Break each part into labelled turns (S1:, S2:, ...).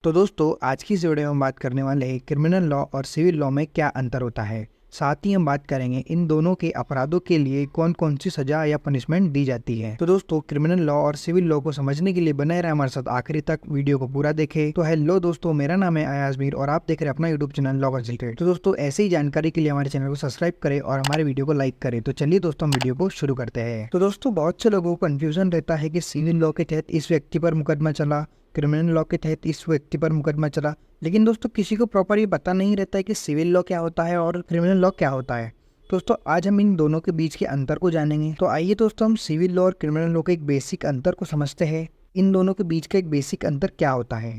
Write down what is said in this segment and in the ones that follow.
S1: तो दोस्तों आज की इस वीडियो में हम बात करने वाले हैं क्रिमिनल लॉ और सिविल लॉ में क्या अंतर होता है। साथ ही हम बात करेंगे इन दोनों के अपराधों के लिए कौन कौन सी सजा या पनिशमेंट दी जाती है। तो दोस्तों क्रिमिनल लॉ और सिविल लॉ को समझने के लिए बने रहे हमारे साथ आखिरी तक, वीडियो को पूरा देखें। तो हेलो दोस्तों, मेरा नाम है अयाज मीर और आप देख रहे हैं अपना यूट्यूब चैनल लॉ कंसल्टेंट। तो दोस्तों ऐसी ही जानकारी के लिए हमारे चैनल को सब्सक्राइब करें और हमारे वीडियो को लाइक करें। तो चलिए दोस्तों हम वीडियो को शुरू करते हैं। तो दोस्तों बहुत से लोगों को कंफ्यूजन रहता है कि सिविल लॉ के तहत इस व्यक्ति पर मुकदमा चला, क्रिमिनल लॉ के तहत इस व्यक्ति पर मुकदमा चला, लेकिन दोस्तों किसी को प्रॉपर ये पता नहीं रहता है कि सिविल लॉ क्या होता है और क्रिमिनल लॉ क्या होता है। दोस्तों आज हम इन दोनों के बीच के अंतर को जानेंगे। तो आइए दोस्तों हम सिविल लॉ और क्रिमिनल लॉ के एक बेसिक अंतर को समझते हैं। इन दोनों के बीच का एक बेसिक अंतर क्या होता है।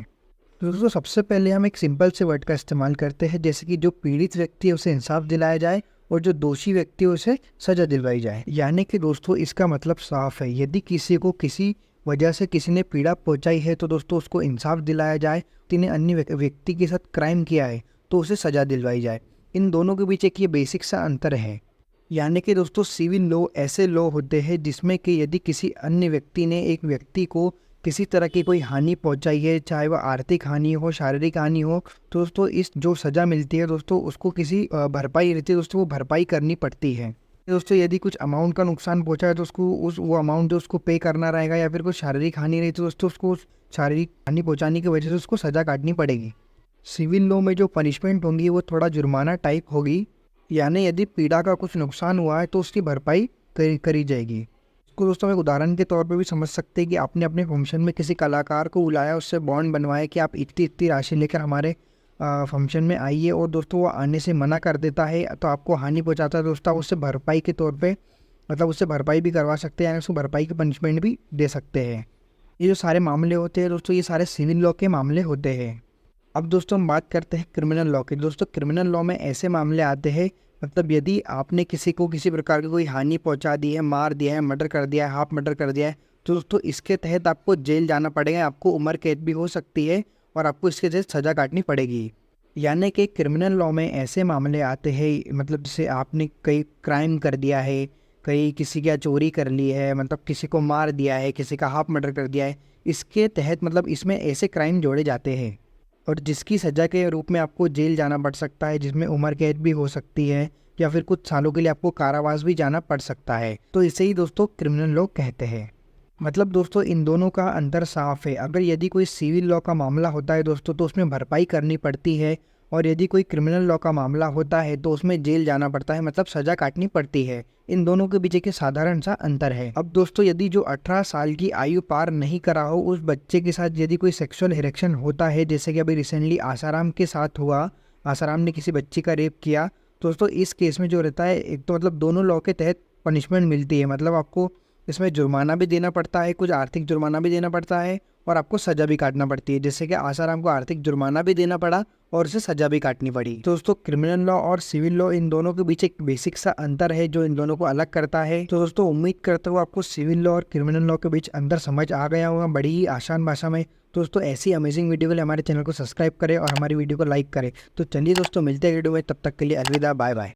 S1: तो दोस्तों सबसे पहले हम एक सिंपल से वर्ड का इस्तेमाल करते हैं, जैसे कि जो पीड़ित व्यक्ति है उसे इंसाफ दिलाया जाए और जो दोषी व्यक्ति है उसे सजा दिलवाई जाए। यानी कि दोस्तों इसका मतलब साफ है, यदि किसी को किसी वजह से किसी ने पीड़ा पहुंचाई है तो दोस्तों उसको इंसाफ दिलाया जाए। व्यक्ति ने अन्य व्यक्ति के साथ क्राइम किया है तो उसे सजा दिलवाई जाए। इन दोनों के बीच एक ये बेसिक सा अंतर है। यानी कि दोस्तों सिविल लॉ ऐसे लॉ होते हैं जिसमें कि यदि किसी अन्य व्यक्ति ने एक व्यक्ति को किसी तरह की कोई हानि पहुंचाई है, चाहे वह आर्थिक हानि हो, शारीरिक हानि हो, तो दोस्तों इस जो सज़ा मिलती है दोस्तों उसको किसी भरपाई रहती है दोस्तों, वो भरपाई करनी पड़ती है। दोस्तों यदि कुछ अमाउंट का नुकसान पहुंचा है तो उसको वो अमाउंट जो उसको पे करना रहेगा, या फिर कुछ शारीरिक हानि रही तो दोस्तों उसको उस शारीरिक हानि पहुंचाने की वजह से उसको सज़ा काटनी पड़ेगी। सिविल लॉ में जो पनिशमेंट होंगी वो थोड़ा जुर्माना टाइप होगी, यानी यदि पीड़ा का कुछ नुकसान हुआ है तो उसकी भरपाई करी जाएगी। इसको दोस्तों हम एक उदाहरण के तौर पर भी समझ सकते हैं कि आपने अपने फंक्शन में किसी कलाकार को बुलाया, उससे बॉन्ड बनवाया कि आप इतनी इतनी राशि लेकर हमारे फंक्शन में आइए, और दोस्तों वो आने से मना कर देता है तो आपको हानि पहुंचाता है दोस्तों, उससे भरपाई के तौर पे मतलब उससे भरपाई भी करवा सकते हैं, यानी उसको भरपाई की पनिशमेंट भी दे सकते हैं। ये जो सारे मामले होते हैं दोस्तों ये सारे सिविल लॉ के मामले होते हैं। अब दोस्तों हम बात करते हैं क्रिमिनल लॉ की। दोस्तों क्रिमिनल लॉ में ऐसे मामले आते हैं, मतलब यदि आपने किसी को किसी प्रकार की कोई हानि पहुंचा दी है, मार दिया है, मर्डर कर दिया है, हाफ मर्डर कर दिया है, तो दोस्तों इसके तहत आपको जेल जाना पड़ेगा, आपको उम्र कैद भी हो सकती है और आपको इसके तहत सज़ा काटनी पड़ेगी। यानी कि क्रिमिनल लॉ में ऐसे मामले आते हैं, मतलब जैसे आपने कई क्राइम कर दिया है, कहीं किसी का चोरी कर ली है, मतलब किसी को मार दिया है, किसी का हाफ मर्डर कर दिया है, इसके तहत मतलब इसमें ऐसे क्राइम जोड़े जाते हैं और जिसकी सज़ा के रूप में आपको जेल जाना पड़ सकता है, जिसमें उम्र कैद भी हो सकती है या फिर कुछ सालों के लिए आपको कारावास भी जाना पड़ सकता है। तो इसे ही दोस्तों क्रिमिनल लॉ कहते हैं। मतलब दोस्तों इन दोनों का अंतर साफ है। अगर यदि कोई सिविल लॉ का मामला होता है दोस्तों तो उसमें भरपाई करनी पड़ती है, और यदि कोई क्रिमिनल लॉ का मामला होता है तो उसमें जेल जाना पड़ता है, मतलब सजा काटनी पड़ती है। इन दोनों के बीच एक साधारण सा अंतर है। अब दोस्तों यदि जो 18 साल की आयु पार नहीं करा हो उस बच्चे के साथ यदि कोई सेक्सुअल हिरेक्शन होता है, जैसे कि अभी रिसेंटली आसाराम के साथ हुआ, आसाराम ने किसी बच्ची का रेप किया, तो दोस्तों इस केस में जो रहता है, एक तो मतलब दोनों लॉ के तहत पनिशमेंट मिलती है, मतलब आपको इसमें जुर्माना भी देना पड़ता है, कुछ आर्थिक जुर्माना भी देना पड़ता है और आपको सजा भी काटना पड़ती है। जैसे कि आसाराम को आर्थिक जुर्माना भी देना पड़ा और उसे सजा भी काटनी पड़ी। तो दोस्तों क्रिमिनल लॉ और सिविल लॉ इन दोनों के बीच एक बेसिक सा अंतर है जो इन दोनों को अलग करता है। तो दोस्तों उम्मीद करता हूँ आपको सिविल लॉ और क्रिमिनल लॉ के बीच अंतर समझ आ गया होगा बड़ी ही आसान भाषा में। दोस्तों ऐसी अमेजिंग वीडियो के लिए हमारे चैनल को सब्सक्राइब करें और हमारी वीडियो को लाइक करें। तो चलिए दोस्तों मिलते हैं वीडियो में, तब तक के लिए अलविदा, बाय बाय।